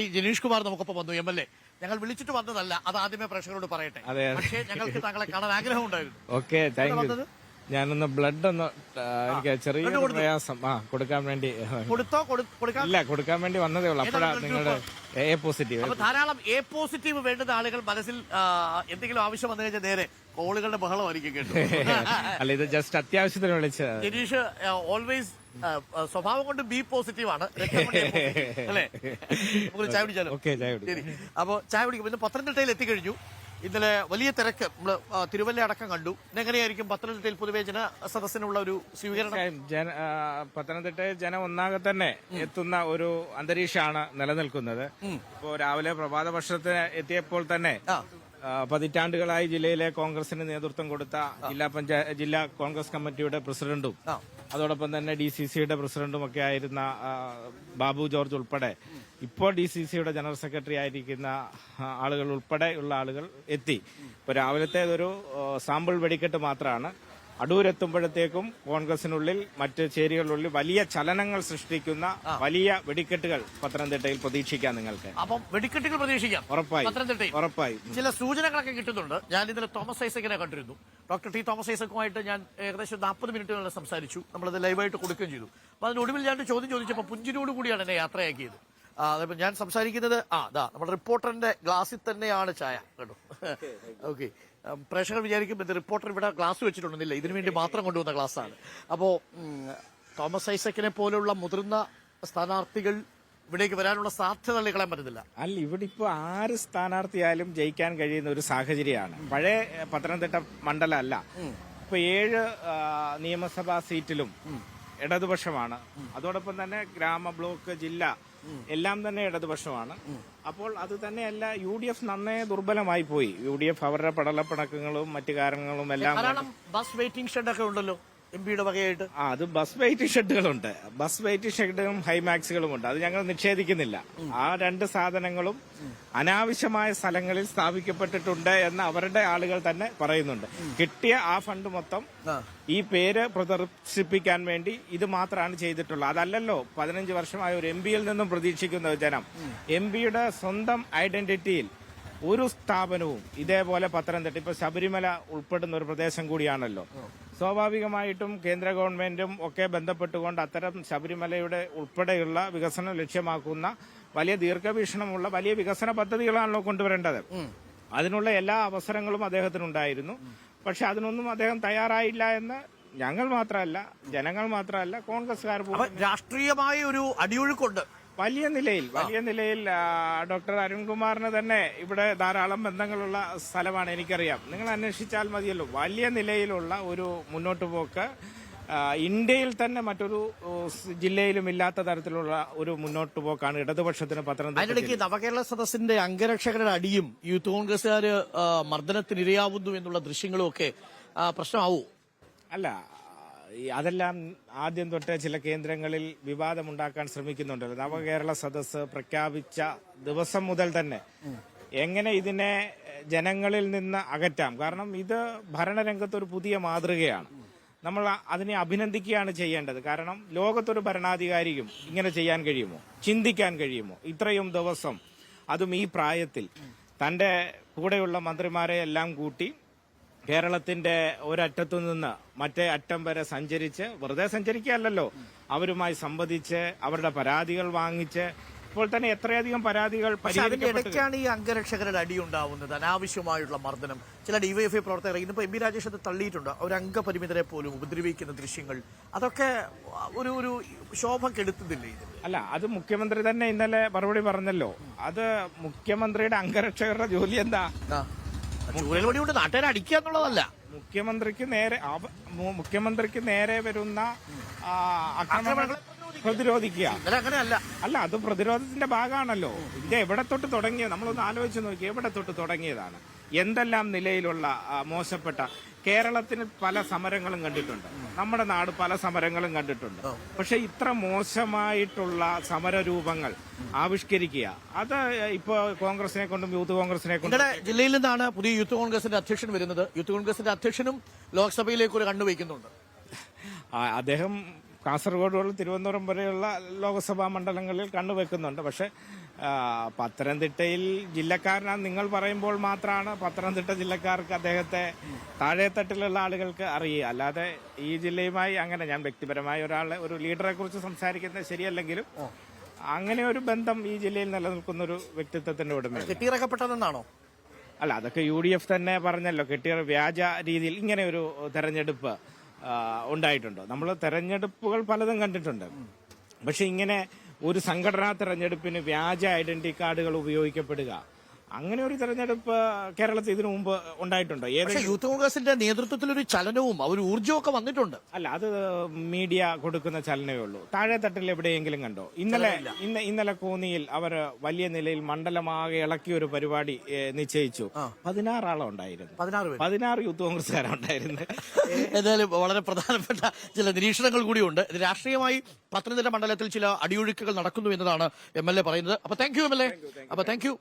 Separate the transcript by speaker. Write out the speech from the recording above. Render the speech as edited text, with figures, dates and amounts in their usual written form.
Speaker 1: ഈ ജനീഷ് കുമാർ നമുക്കൊപ്പം വന്നു MLA. ഞങ്ങൾ വിളിച്ചിട്ട് വന്നതല്ല, അത് ആദ്യമേ പ്രേക്ഷകരോട് പറയട്ടെ. പക്ഷേ ഞങ്ങൾക്ക് താങ്കളെ കാണാൻ ആഗ്രഹം ഉണ്ടായിരുന്നു.
Speaker 2: Okay, thank you. ഞാനൊന്ന് ബ്ലഡ് ഒന്ന് എനിക്ക് ചെറിയ പ്രയാസം കൊടുക്കാൻ വേണ്ടി കൊടുക്കാൻ വേണ്ടി വന്നതേ ഉള്ളൂ. അപ്പോഴാണ് നിങ്ങളുടെ എ പോസിറ്റീവ്.
Speaker 1: ധാരാളം എ പോസിറ്റീവ് വേണ്ടുന്ന ആളുകൾ മനസ്സിൽ എന്തെങ്കിലും ആവശ്യം വന്നു കഴിഞ്ഞാൽ നേരെ കോളുകളുടെ ബഹളമായിരിക്കും കേട്ടോ.
Speaker 2: അല്ല, ഇത് ജസ്റ്റ് അത്യാവശ്യത്തിന് വിളിച്ചത്.
Speaker 1: ജനീഷ് ഓൾവേസ് സ്വഭാവം കൊണ്ട് ബി പോസിറ്റീവ് ആണ് അല്ലേ? നമുക്ക് ചായ കുടിച്ചാലോ? ശരി. അപ്പൊ ചായ കുടിക്കും. ഇന്ന് പത്തനംതിട്ടയിൽ എത്തിക്കഴിഞ്ഞു. ഇന്നലെ വലിയ തിരക്ക് നമ്മള് തിരുവല്ല അടക്കം കണ്ടു. എങ്ങനെയായിരിക്കും പത്തനംതിട്ടയിൽ പൊതുവെ ജനസദസ്സിനുള്ള ഒരു സ്വീകരണം?
Speaker 2: പത്തനംതിട്ടയിൽ ജനം ഒന്നാകെ തന്നെ എത്തുന്ന ഒരു അന്തരീക്ഷമാണ് നിലനിൽക്കുന്നത്. ഇപ്പോ രാവിലെ പ്രഭാത ഭക്ഷണത്തിന് എത്തിയപ്പോൾ തന്നെ പതിറ്റാണ്ടുകളായി ജില്ലയിലെ കോൺഗ്രസിന് നേതൃത്വം കൊടുത്ത ജില്ലാ കോൺഗ്രസ് കമ്മിറ്റിയുടെ പ്രസിഡന്റും അതോടൊപ്പം തന്നെ DCCയുടെ പ്രസിഡന്റും ഒക്കെ ആയിരുന്ന ബാബു ജോർജ് ഉൾപ്പെടെ ഇപ്പോൾ DCCയുടെ ജനറൽ സെക്രട്ടറി ആയിരിക്കുന്ന ആളുകൾ ഉൾപ്പെടെയുള്ള ആളുകൾ എത്തി. ഇപ്പൊ രാവിലത്തെ ഒരു സാമ്പിൾ വെടിക്കെട്ട് മാത്രമാണ്. അടൂരെത്തുമ്പോഴത്തേക്കും കോൺഗ്രസിനുള്ളിൽ മറ്റ് ചേരികളിലുള്ളിൽ വലിയ ചലനങ്ങൾ സൃഷ്ടിക്കുന്ന വലിയ വെടിക്കെട്ടുകൾ പത്തനംതിട്ടയിൽ പ്രതീക്ഷിക്കാം. നിങ്ങൾക്ക്
Speaker 1: അപ്പം വെടിക്കെട്ടുകൾ പ്രതീക്ഷിക്കാം
Speaker 2: ഉറപ്പായും.
Speaker 1: ചില സൂചനകളൊക്കെ കിട്ടുന്നുണ്ട്. ഞാൻ ഇന്നലെ തോമസ് ഐസക്കിനെ കണ്ടിരുന്നു. ഡോക്ടർ ടി തോമസ് ഐസക്കുമായിട്ട് ഞാൻ ഏകദേശം 40 മിനിറ്റുകളിൽ സംസാരിച്ചു. നമ്മളത് ലൈവായിട്ട് കൊടുക്കുകയും ചെയ്തു. അപ്പൊ അതിനൊടുവിൽ ഞാൻ ചോദ്യം ചോദിച്ചപ്പോൾ പുഞ്ചിരിയോട് കൂടിയാണ് എന്നെ യാത്രയാക്കിയത്. അതേപോലെ ഞാൻ സംസാരിക്കുന്നത് നമ്മുടെ റിപ്പോർട്ടറിന്റെ ഗ്ലാസ്സിൽ തന്നെയാണ് ചായ കേട്ടോ. ഓക്കെ, പ്രേക്ഷകർ വിചാരിക്കും ഇത് റിപ്പോർട്ടർ ഇവിടെ ഗ്ലാസ് വെച്ചിട്ടുണ്ടെന്നില്ല, ഇതിനു വേണ്ടി മാത്രം കൊണ്ടുവന്ന ഗ്ലാസ്സാണ്. അപ്പോ തോമസ് ഐസക്കിനെ പോലുള്ള മുതിർന്ന സ്ഥാനാർത്ഥികൾ ഇവിടേക്ക് വരാനുള്ള സാധ്യത തള്ളിക്കളയാൻ പറ്റുന്നില്ല.
Speaker 2: അല്ല, ഇവിടെ ഇപ്പൊ ആര് സ്ഥാനാർത്ഥിയായാലും ജയിക്കാൻ കഴിയുന്ന ഒരു സാഹചര്യമാണ്. പഴയ പത്തനംതിട്ട മണ്ഡലം അല്ല. ഇപ്പൊ 7 നിയമസഭാ സീറ്റിലും ഇടതുപക്ഷമാണ്. അതോടൊപ്പം തന്നെ ഗ്രാമ, ബ്ലോക്ക്, ജില്ല എല്ലാം തന്നെ ഇടതുപക്ഷമാണ്. അപ്പോൾ അത് തന്നെയല്ല, UDF നന്നേ ദുർബലമായി പോയി. UDF അവരുടെ പടലപ്പിണക്കങ്ങളും മറ്റു കാരണങ്ങളും എല്ലാം.
Speaker 1: ബസ് വെയിറ്റിംഗ് ഷെഡ് ഒക്കെ ഉണ്ടല്ലോ MPയുടെ വകയായിട്ട്.
Speaker 2: അത് ബസ് വെയിറ്റിംഗ് ഷെഡുകളുണ്ട്. ബസ് വെയിറ്റിംഗ് ഷെഡും ഹൈമാക്സുകളും ഉണ്ട്. അത് ഞങ്ങൾ നിഷേധിക്കുന്നില്ല. ആ 2 സാധനങ്ങളും അനാവശ്യമായ സ്ഥലങ്ങളിൽ സ്ഥാപിക്കപ്പെട്ടിട്ടുണ്ട് എന്ന് അവരുടെ ആളുകൾ തന്നെ പറയുന്നുണ്ട്. കിട്ടിയ ആ ഫണ്ട് മൊത്തം ഈ പേര് പ്രദർശിപ്പിക്കാൻ വേണ്ടി ഇത് മാത്രമാണ് ചെയ്തിട്ടുള്ളത്. അതല്ലല്ലോ 15 വർഷമായ ഒരു MPയിൽ നിന്നും പ്രതീക്ഷിക്കുന്ന ജനം. MPയുടെ സ്വന്തം ഐഡന്റിറ്റിയിൽ ഒരു സ്ഥാപനവും ഇതേപോലെ പത്തനംതിട്ട ഇപ്പൊ ശബരിമല ഉൾപ്പെടുന്ന ഒരു പ്രദേശം കൂടിയാണല്ലോ. സ്വാഭാവികമായിട്ടും കേന്ദ്ര ഗവൺമെന്റും ഒക്കെ ബന്ധപ്പെട്ടുകൊണ്ട് അത്തരം ശബരിമലയുടെ ഉൾപ്പെടെയുള്ള വികസനം ലക്ഷ്യമാക്കുന്ന വലിയ ദീർഘവീക്ഷണമുള്ള വലിയ വികസന പദ്ധതികളാണല്ലോ കൊണ്ടുവരേണ്ടത്. അതിനുള്ള എല്ലാ അവസരങ്ങളും അദ്ദേഹത്തിനുണ്ടായിരുന്നു. പക്ഷെ അതിനൊന്നും അദ്ദേഹം തയ്യാറായില്ല എന്ന് ഞങ്ങൾ മാത്രമല്ല, ജനങ്ങൾ മാത്രമല്ല, കോൺഗ്രസ്സുകാർ പോലും.
Speaker 1: രാഷ്ട്രീയമായ ഒരു അടിയൊഴുക്കുണ്ട്
Speaker 2: വലിയ നിലയിൽ. ഡോക്ടർ അരുൺകുമാറിന് തന്നെ ഇവിടെ ധാരാളം ബന്ധങ്ങളുള്ള സ്ഥലമാണ്, എനിക്കറിയാം. നിങ്ങൾ അന്വേഷിച്ചാൽ മതിയല്ലോ. വലിയ നിലയിലുള്ള ഒരു മുന്നോട്ട് പോക്ക് ഇന്ത്യയിൽ തന്നെ മറ്റൊരു ജില്ലയിലും ഇല്ലാത്ത തരത്തിലുള്ള ഒരു മുന്നോട്ട് പോക്കാണ് ഇടതുപക്ഷത്തിന് പത്തനംതിട്ട.
Speaker 1: അതിനിടയ്ക്ക് നവകേരള സദസ്സിന്റെ അംഗരക്ഷകരുടെ അടിയും യൂത്ത് കോൺഗ്രസുകാര് മർദ്ദനത്തിനിരയാവുന്നു എന്നുള്ള ദൃശ്യങ്ങളും ഒക്കെ പ്രശ്നമാവൂ?
Speaker 2: അല്ല, അതെല്ലാം ആദ്യം തൊട്ട് ചില കേന്ദ്രങ്ങളിൽ വിവാദമുണ്ടാക്കാൻ ശ്രമിക്കുന്നുണ്ടല്ലോ. നവകേരള സദസ്സ് പ്രഖ്യാപിച്ച ദിവസം മുതൽ തന്നെ എങ്ങനെ ഇതിനെ ജനങ്ങളിൽ നിന്ന് അകറ്റാം. കാരണം ഇത് ഭരണരംഗത്ത് ഒരു പുതിയ മാതൃകയാണ്. നമ്മൾ അതിനെ അഭിനന്ദിക്കുകയാണ് ചെയ്യേണ്ടത്. കാരണം ലോകത്തൊരു ഭരണാധികാരിക്കും ഇങ്ങനെ ചെയ്യാൻ കഴിയുമോ, ചിന്തിക്കാൻ കഴിയുമോ? ഇത്രയും ദിവസം, അതും ഈ പ്രായത്തിൽ, തന്റെ കൂടെയുള്ള മന്ത്രിമാരെ എല്ലാം കൂട്ടി കേരളത്തിന്റെ ഒരറ്റത്തു നിന്ന് മറ്റേ അറ്റം വരെ സഞ്ചരിച്ച്, വെറുതെ സഞ്ചരിക്കുകയല്ലോ, അവരുമായി സംവദിച്ച് അവരുടെ പരാതികൾ വാങ്ങിച്ച്, ഇപ്പോൾ തന്നെ എത്രയധികം പരാതികൾ
Speaker 1: ഇടയ്ക്കാണ് ഈ അംഗരക്ഷകരുടെ അടി ഉണ്ടാവുന്നത്, അനാവശ്യമായുള്ള മർദ്ദനം. ചില DYFI പ്രവർത്തകർ ഇന്നിപ്പോ MP രാജേഷ് അത് തള്ളിയിട്ടുണ്ട്. ഒരു അംഗപരിമിതരെ പോലും ഉപദ്രവിക്കുന്ന ദൃശ്യങ്ങൾ, അതൊക്കെ ഒരു ശോഭ കെടുത്തുന്നില്ലേ?
Speaker 2: അല്ല, അത് മുഖ്യമന്ത്രി തന്നെ ഇന്നലെ മറുപടി പറഞ്ഞല്ലോ. അത് മുഖ്യമന്ത്രിയുടെ അംഗരക്ഷകരുടെ ജോലി എന്താ?
Speaker 1: കൊണ്ട് നാട്ടുകാരെ അടിക്കുക എന്നുള്ളതല്ല.
Speaker 2: മുഖ്യമന്ത്രിക്ക് നേരെ വരുന്ന ആക്രമണങ്ങൾ പ്രതിരോധിക്കുക. അല്ല, അത് പ്രതിരോധത്തിന്റെ ഭാഗമാണല്ലോ. ഇത് എവിടെ തൊട്ട് തുടങ്ങിയത്? നമ്മളൊന്ന് ആലോചിച്ച് നോക്കി, എവിടെ തൊട്ട് തുടങ്ങിയതാണ്? എന്തെല്ലാം നിലയിലുള്ള മോശപ്പെട്ട, കേരളത്തിന് പല സമരങ്ങളും കണ്ടിട്ടുണ്ട്, നമ്മുടെ നാട് പല സമരങ്ങളും കണ്ടിട്ടുണ്ട്. പക്ഷെ ഇത്ര മോശമായിട്ടുള്ള സമരരൂപങ്ങൾ ആവിഷ്കരിക്കുക, അത് ഇപ്പൊ കോൺഗ്രസിനെ കൊണ്ടും യൂത്ത് കോൺഗ്രസിനെ കൊണ്ടും.
Speaker 1: ജില്ലയിൽ നിന്നാണ് പുതിയ യൂത്ത് കോൺഗ്രസിന്റെ അധ്യക്ഷൻ വരുന്നത്. യൂത്ത് കോൺഗ്രസിന്റെ അധ്യക്ഷനും ലോക്സഭയിലേക്ക് ഒരു കണ്ണുവയ്ക്കുന്നുണ്ട്.
Speaker 2: അദ്ദേഹം കാസർഗോഡ് മുതൽ തിരുവനന്തപുരം വരെയുള്ള ലോക്സഭാ മണ്ഡലങ്ങളിൽ കണ്ണുവെക്കുന്നുണ്ട്. പക്ഷെ പത്തനംതിട്ടയിൽ ജില്ലക്കാരനാണ് നിങ്ങൾ പറയുമ്പോൾ മാത്രമാണ് പത്തനംതിട്ട ജില്ലക്കാർക്ക് അദ്ദേഹത്തെ താഴെത്തട്ടിലുള്ള ആളുകൾക്ക് അറിയുക. അല്ലാതെ ഈ ജില്ലയുമായി അങ്ങനെ ഞാൻ വ്യക്തിപരമായ ഒരു ലീഡറെ കുറിച്ച് സംസാരിക്കുന്നത് ശരിയല്ലെങ്കിലും അങ്ങനെ ഒരു ബന്ധം ഈ ജില്ലയിൽ നിലനിൽക്കുന്ന ഒരു വ്യക്തിത്വത്തിന്റെ ഉടമയാണ്.
Speaker 1: കെട്ടിയിറക്കപ്പെട്ടതെന്നാണോ?
Speaker 2: അല്ല, അതൊക്കെ UDF തന്നെ പറഞ്ഞല്ലോ. കെട്ടിയ വ്യാജ രീതിയിൽ ഇങ്ങനെ ഒരു തെരഞ്ഞെടുപ്പ് ഉണ്ടായിട്ടുണ്ടോ? നമ്മൾ തെരഞ്ഞെടുപ്പുകൾ പലതും കണ്ടിട്ടുണ്ട്. പക്ഷെ ഇങ്ങനെ ഒരു സംഘടനാ തെരഞ്ഞെടുപ്പിന് വ്യാജ ഐഡന്റിറ്റി കാർഡുകൾ ഉപയോഗിക്കപ്പെടുക, അങ്ങനെ ഒരു തെരഞ്ഞെടുപ്പ് കേരളത്തിൽ ഇതിനു മുമ്പ് ഉണ്ടായിട്ടുണ്ടോ?
Speaker 1: യൂത്ത് കോൺഗ്രസിന്റെ നേതൃത്വത്തിൽ ഒരു ചലനവും ഒരു ഊർജ്ജവും ഒക്കെ വന്നിട്ടുണ്ട്.
Speaker 2: അല്ല, അത് മീഡിയ കൊടുക്കുന്ന ചലനമേ ഉള്ളൂ. താഴെ തട്ടിൽ എവിടെയെങ്കിലും കണ്ടോ? ഇന്നലെ കോന്നിയിൽ അവർ വലിയ നിലയിൽ മണ്ഡലമാകെ ഇളക്കിയ ഒരു പരിപാടി നിശ്ചയിച്ചു. 16 ആളെ ഉണ്ടായിരുന്നു. 16 യൂത്ത് കോൺഗ്രസ്സുകാരുണ്ടായിരുന്നു.
Speaker 1: ഏതായാലും വളരെ പ്രധാനപ്പെട്ട ചില നിരീക്ഷണങ്ങൾ കൂടിയുണ്ട്. ഇത് രാഷ്ട്രീയമായി പത്തനംതിട്ട മണ്ഡലത്തിൽ ചില അടിയൊഴുക്കുകൾ നടക്കുന്നു എന്നതാണ് MLA പറയുന്നത്. അപ്പൊ താങ്ക് യു MLA. അപ്പൊ താങ്ക് യു.